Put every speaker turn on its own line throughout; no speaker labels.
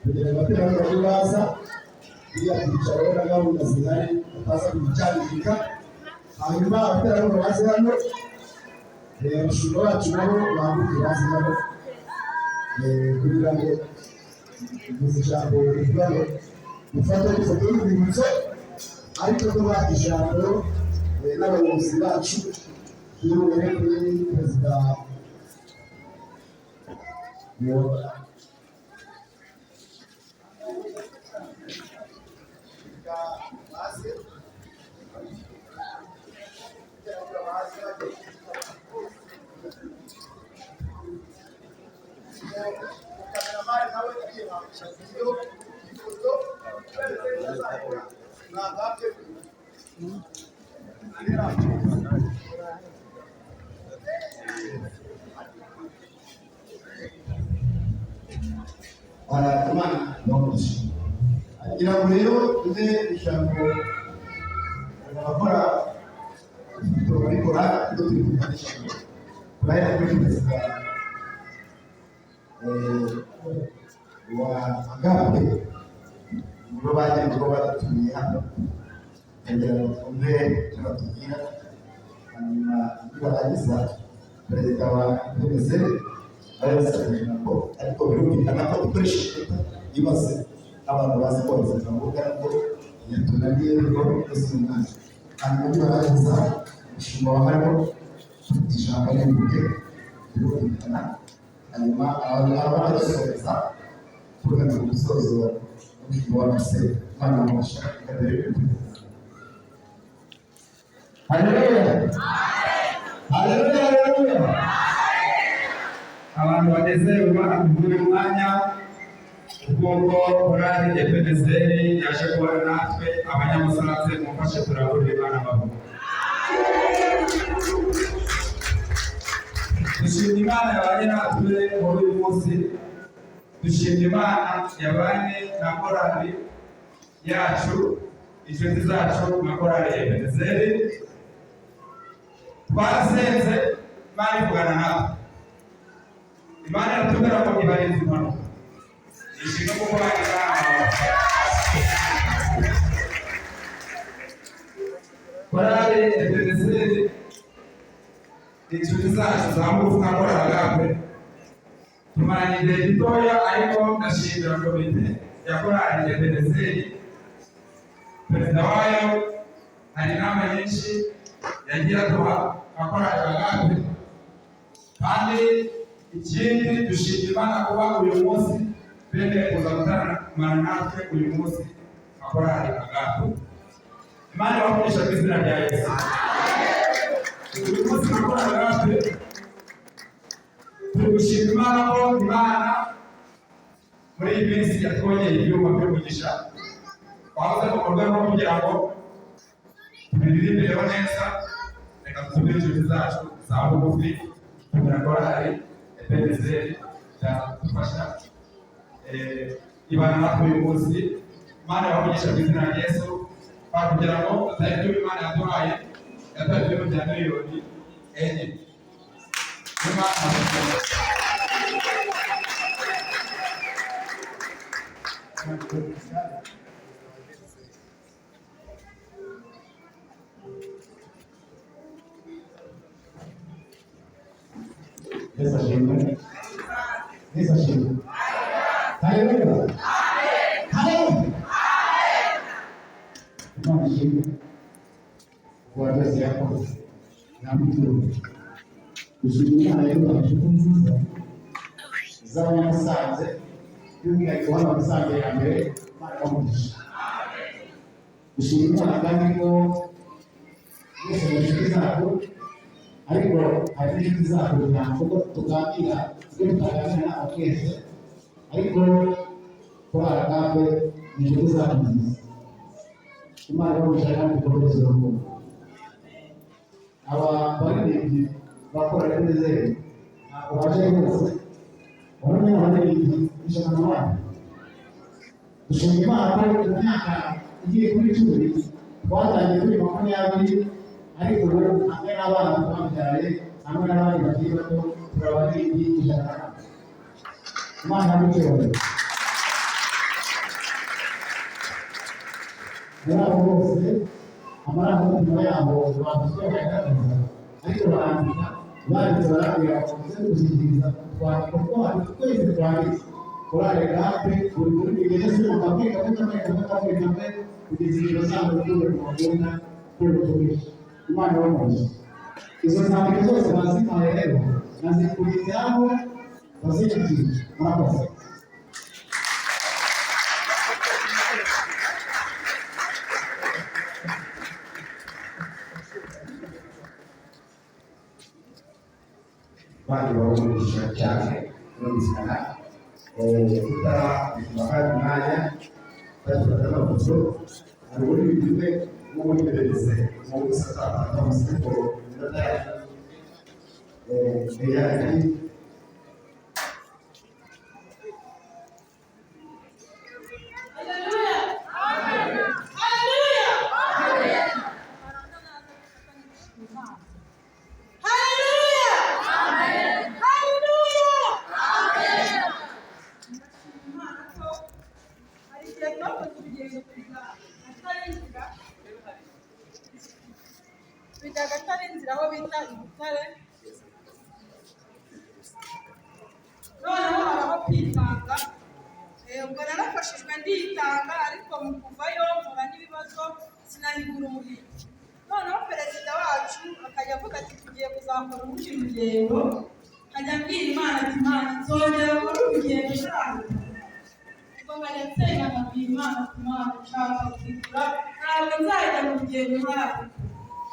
kugira ngo abaterankunga baza iriya byicaro na gahunda zihari bataza kubicyangirika. Hanyuma abaterankunga baze hano, abashumba bacu nabo bambuke baze hano kugira ngo muzi ijambo rivuga ngo dufate ifoto y'urwibutso, ariko tubaha ijambo n'abayobozi bacu turi bubere kuri perezida Imana ibamugisha. Agira ngo rero tuze ijambo abakora barikora turi kuganisha kurahera kuri perezida wa Agape nibo baje ngo badatumiye hano kugira ngo twumve icyo batubwira, hanyuma nibarangiza perezida wa komisiyo arabisaje nako ariko birumvikana ko dukoresha ibaze abantu bazi koza bavuga ngo yatunaniye ngo ese umwana hanyuma nibarangiza umushinga wa hano ijambo ry'ubuke birumvikana, hanyuma abasoza kurana ku musozo wa mase mwana musha kadere. Haleluya, haleluya, haleluya. Abantu banezerwa muri mwanya ubwoko korali Ebenezeri yaje kubana natwe abanyamusanze mufashe turabura Imana bavuga. Dushimye Imana yabanye natwe muri uyu munsi, dushimye Imana yabanye na korali yacu, inshuti zacu na korali Ebenezeri. Twarasenze Imana ivugana natwe, Imana iratubwira ngo ibarinze impanuka, ishimwe kuko bagira korali Ebenezeri. Inshuti zacu zamuka na korali Agape tumaranye igihe gitoya, ariko ndashimira komite ya korali Ebenezeri. Perezida wayo hari inama nyinshi yagiye aduha nka korali Agape, kandi ikindi dushimira Imana kuba uyu munsi bemeye kuza gutaramana natwe uyu munsi nka korali Agape. Imana ibamugisha mu izina rya Yesu. Uyu munsi nka korali Agape turi gushima Imana ko Imana muri iyi minsi yatwongeye ibyuma by'umugisha, twahoze mu rwego rwo kugira ngo tubiririmbireho neza. Reka tusubire inshuti zacu za bugufi kugira korali Ebenezeri cyadufasha ibana natwe uyu munsi. Imana ibamugisha mu izina rya Yesu, kugira ngo tutari ibyo Imana yaduhaye, yaduhaye ibyo bya miliyoni enye. Yesu ashimwe. Yesu ashimwe. Haleluya. Haleluya. Imana ishimwe kuba byose yakoze nta mutuzo. Dushimira Imana rero inshuti nziza z'abanyamusanze, by'umwihariko hano Musanze ya mbere, Imana ibamugisha. Dushimira Imana kandi ko mwese mu inshuti zacu, ariko hari n'inshuti zacu ntabwo tuganira ibyo tutaganira nabo twese, ariko korali Agape ni inshuti zacu nziza. Imana ibamugisha kandi dukomeze urukundo. Aba baririmbyi bakora Ebenezeri ntabwo baje bose, urabona abaririmbyi ijana na bane. Dushimira Imana ko mu myaka igiye kuri 10 twatangiye kuri 20, ariko ubu hamwe n'abana twabyaye hamwe n'abandi bakiri bato turabaririmbyi ijana na bane. Imana yamucyubahiro. Muri abo bose amarangamutima yabo baduswe bakagaragaza, ariko barandika banditse barabwira ngo muze gushyikiriza twandiko twacu twese twanditse korali Agape buri muri bigeze se mukabwika kamwe kugeza igihe bazamura urukundo rwagenda rw'ubutumire. Imana ibamugisha. Izo nzandiko zose bazimpaye rero nazikubitse aho bazishyikiriza. Murakoze. Bandi bamugisha cyane n'ubuzima tutarabahaye umwanya batufata amafoto, hari ubundi bimwe muri Ebenezeri mu gusata amasiko
kwitanga. Ubwo narafashijwe nditanga, ariko mu kuvayo mpura n'ibibazo sinahigura umuhigo. Noneho perezida wacu akajya avuga ati tugiye kuzakora urundi rugendo, nkajya mbwira Imana ati Imana nzongera gukora urugendo ushaka. Ubwo nkajya nsenga nkabwira Imana ati Imana nshaka kwishyura, ntabwo nzajya mu rugendo nk'aho.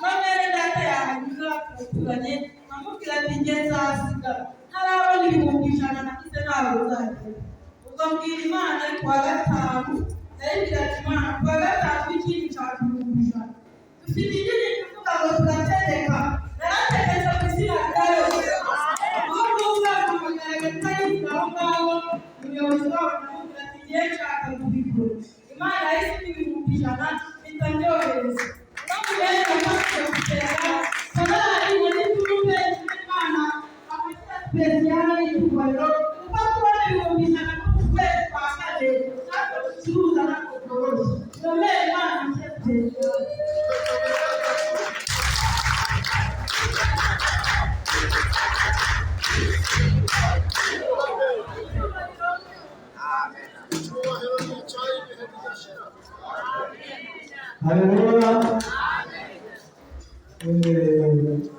None data yahanyuza turaturanye, nkamubwira ati njye nzasigara ntarabona ibihumbi 100 nagize ntabwo nzajya. Ubwo mbwira Imana ari kuwa gatanu, ndayibwira ati Imana kuwa gatanu w'ikindi nshaka ibihumbi 100. Dufite idini tuvuga ngo turategeka, narategetse ku izina rya Yesu. Ubwo ngubu amuhamagara Kayihura aho ngaho, umuyobozi wabo aramubwira ati njye nshaka kubigura. Imana yahise ibihumbi 100 mpita ndyohereza. Namubwira nafashije gusenga, Korali muri turupe Imana amashyira spesiyale y'Icyubahiro, kuko kubona ibihumbi 100 mu kwezi kwa kane ntabwo ducuruza ntabwo byoroshye. Nomere Imana amashyira spesiyale.
Haleluya.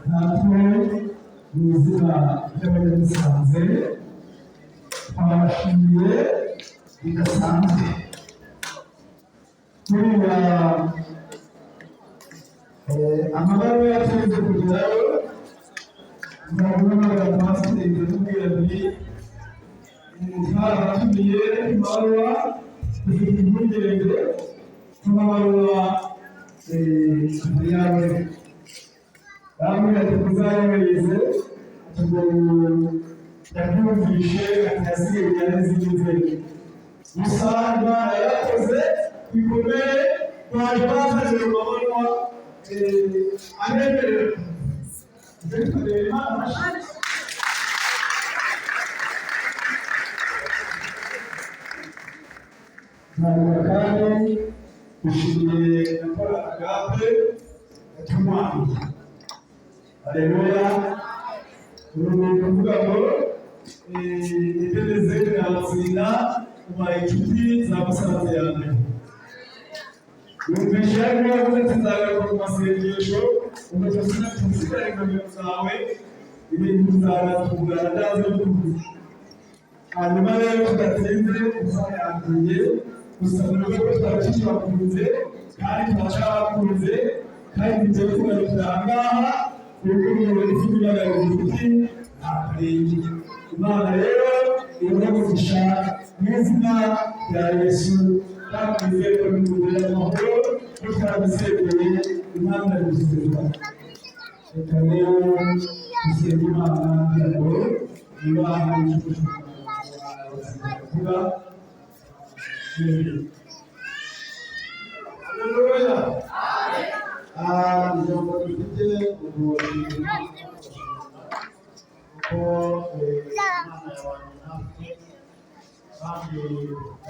Natwe mu izina ry'abanyamusanze twabashimiye bidasanzwe. Kuriya amabaruwa yaturutse kugerayo, nzabona n'abapasiteri baramubwira ati twarabatumiye ibaruwa dufite impungenge z'amabaruwa yawe, bamubwira ati tuzayohereze yabyumvishe ati yasigaye n'izindi nzego. Gusa Imana yakoze bikomeye, baje bazanira amabaruwa anemerera. Ibyo tukareba Imana amashyi. Ntabwo kandi dushimiye gukora agape gatumanye. Haleluya. Uru ni ukuvuga ngo idenize iratsinda kuba inshuti za musanze ya mbere. Yumvisha ko yavuze ati nzagaruka ku masengesho, ugatuma tuzigara ingabire zawe, ibintu bizaratungana ndaza kukuvuza. Hanyuma rero tudatinze umusore yangiye gusa nubwo twabashije bakunze kandi twacabakunze kandi ibyo tugarukira ahangaha kuko umuyobozi w'ibibagarira inshuti ntakarenge. Imana rero iramugisha mu izina rya Yesu, kandi twizeye ko bimugirira amahoro ko twabisezereye Imana irabisezera. Reka rero dusenge Imana kugira ngo niba hari icyo kuvuga. Haleluya. Ijambo dufite ubuyobozi kuko Imana yabanye natwe kandi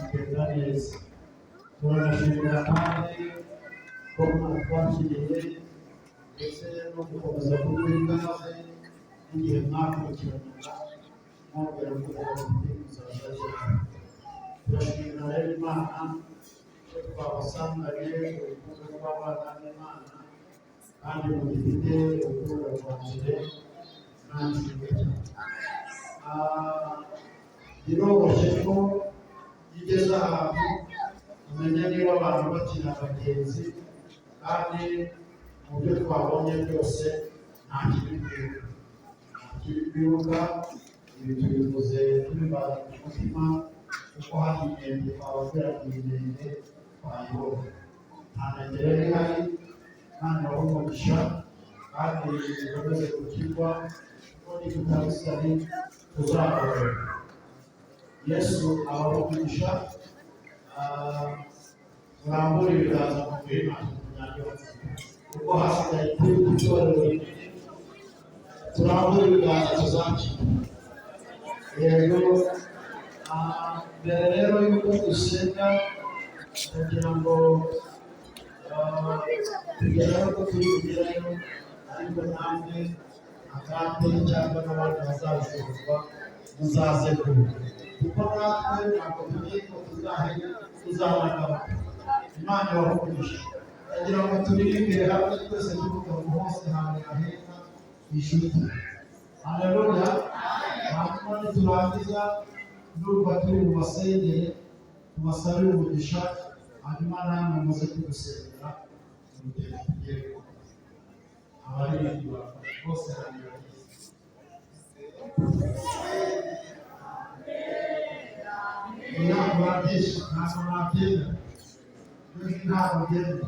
igenda neza. Turashimira kandi ko mwatwakiriye ndetse no gukomeza kuduha ikaze n'igihe mwakurikiranaga mwongera kugira ngo muzashakire. Turashimira rero Imana ko twabasanganye urukundo rw'abana n'Imana kandi mugifite urukundo rwanje nanjye. Biroroshye ko igeze ahantu umenya niba abantu bakina abagenzi kandi mu byo twabonye byose nta kiri kwibuka. Ibi tubivuze tubibaza ku mutima kuko hari inenge twababwira ku inenge twayibona. Nta nenge rero ihari, Imana ibahe umugisha kandi ikomeze gukizwa kuko nitutabisari tuzakorera. Yesu abahe umugisha. Murambure ibiganza mu murima kuko hasigaye itorero rinini. Turambure ibiganza tuzakira. Yego, mbere rero y'uko dusenga kugira ngo tugeraho ko turi kugerayo, ariko namwe agape cyangwa n'abandi bazabishobozwa muzaze kure. kuko natwe ntabwo tugiye ko tuzabana Imana yabakoresha kugira ngo turirimbire hamwe twese tuvuga ngo hose hamwe hahera inshuti. Haleluya. Hanyuma niturangiza n'urwa turi bubasengere tubasabire umugisha, hanyuma namwe muze kudusengera urugendo tugiye gukora. Abaririmbyi bafashe bose hanyuma ntabwo nabyisha, ntabwo nabyenda, ntabwo byenda.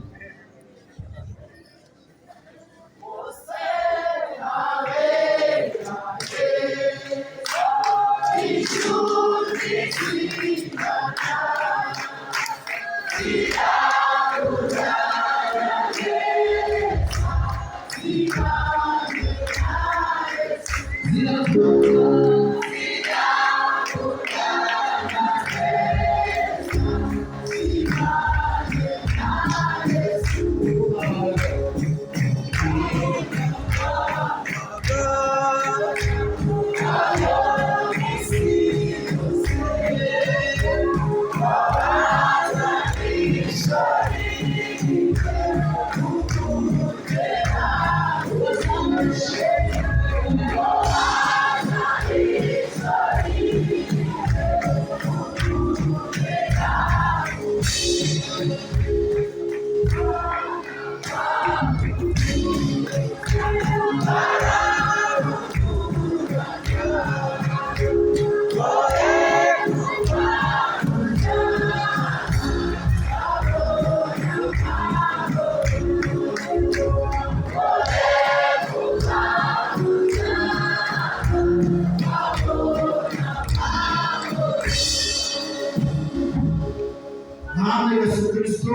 Yesu Kristo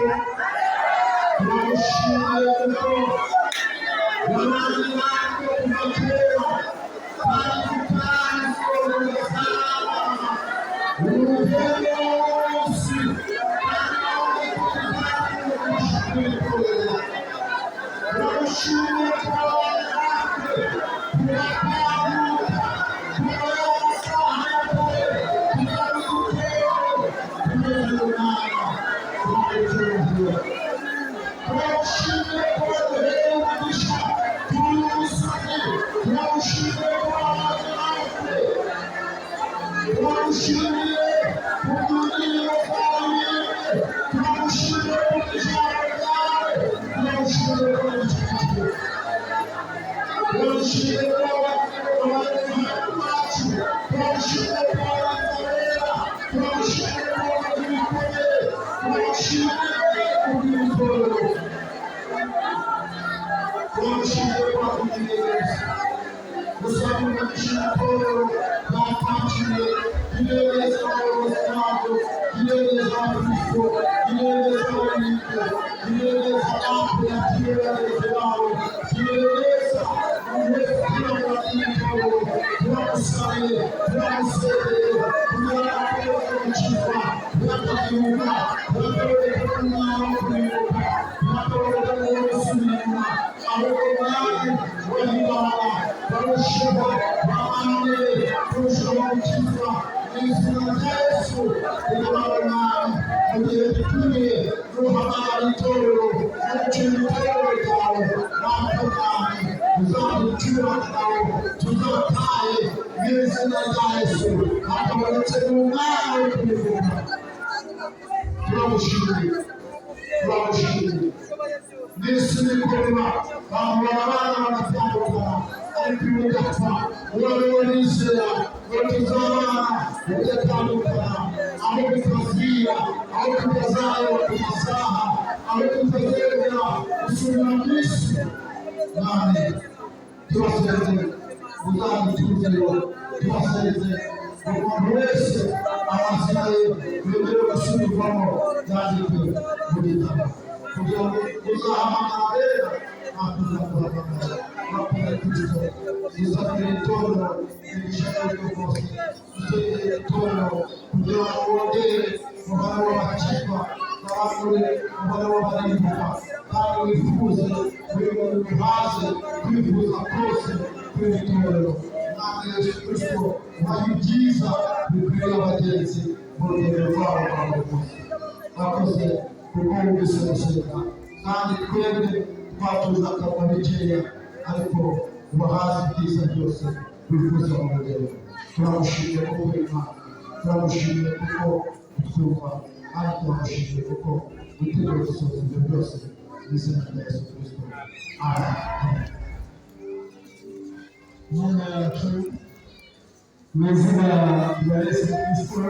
tunakushukuru Bwana wako umakeo bali tukani sana uongozi tunakushukuru hari byiza bikwiriye abagenzi mu rugendo rwabo rwa buri munsi. Bakoze kuko wumvise gusenga kandi twebwe twatuza akanwa bikeya ariko ubahazi ibyiza byose wifuza mu rugendo. Turamushimiye kuko uri Imana, turamushimiye kuko utwumva kandi turamushimiye kuko witeguye gusohoza ibyo byose mu izina rya Yesu Kristo. Amen. Mana yacu mu izina rya Yesu Kristo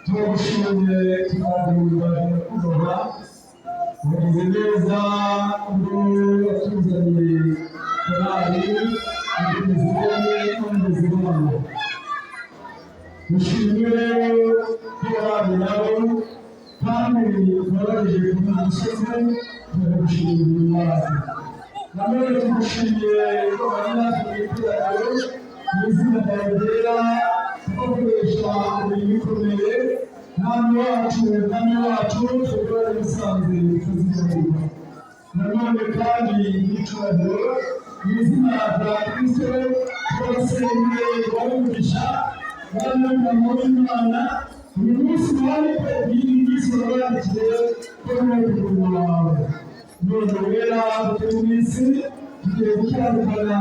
turagushimiye tukaguhimbaza kubaha wagize neza ubwo watuzaniye korali indimi zibonye kandi zibonye. Dushimire korali nabo kandi turabagejeje ku musozi turagushimira Imana. Nanone tumushimiye ko bari natwe mu iteraniro mu izina ryawe ryera tugakoresha imirimo ikomeye. Mwami wacu twebwe musanze tuzigamira. Nanone kandi n'icyubahiro mu izina rya Kristo twabasengeye barumugisha bari mu Imana. Uyu munsi wari iyi minsi wabandikiye ko muri ku wawe none wera turi mu isi tugiye gutandukana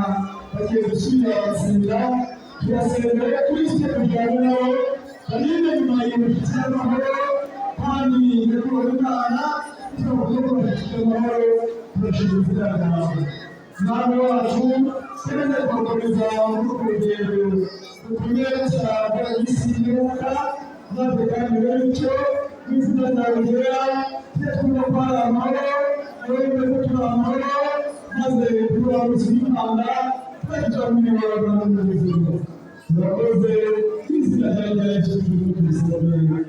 bagiye gusubira basenga turasenga Kristo tujyane nabo barinde nyuma y'umushyitsi n'amahoro kandi nyakubahwa Imana turavuga ko bafite amahoro turashima izina ryawe. Mwami wacu twese twakomeza muri urwo rugendo rukomeye cyane isi y'umwuka maze kandi bityo mu izina ryawe ryera tujye twumva ko hari amahoro wowe mbese turi amahoro maze turamuze Imana twagira mu mibabaro no mu buzima. Turakoze mu izina rya Yesu Kristo. Amen.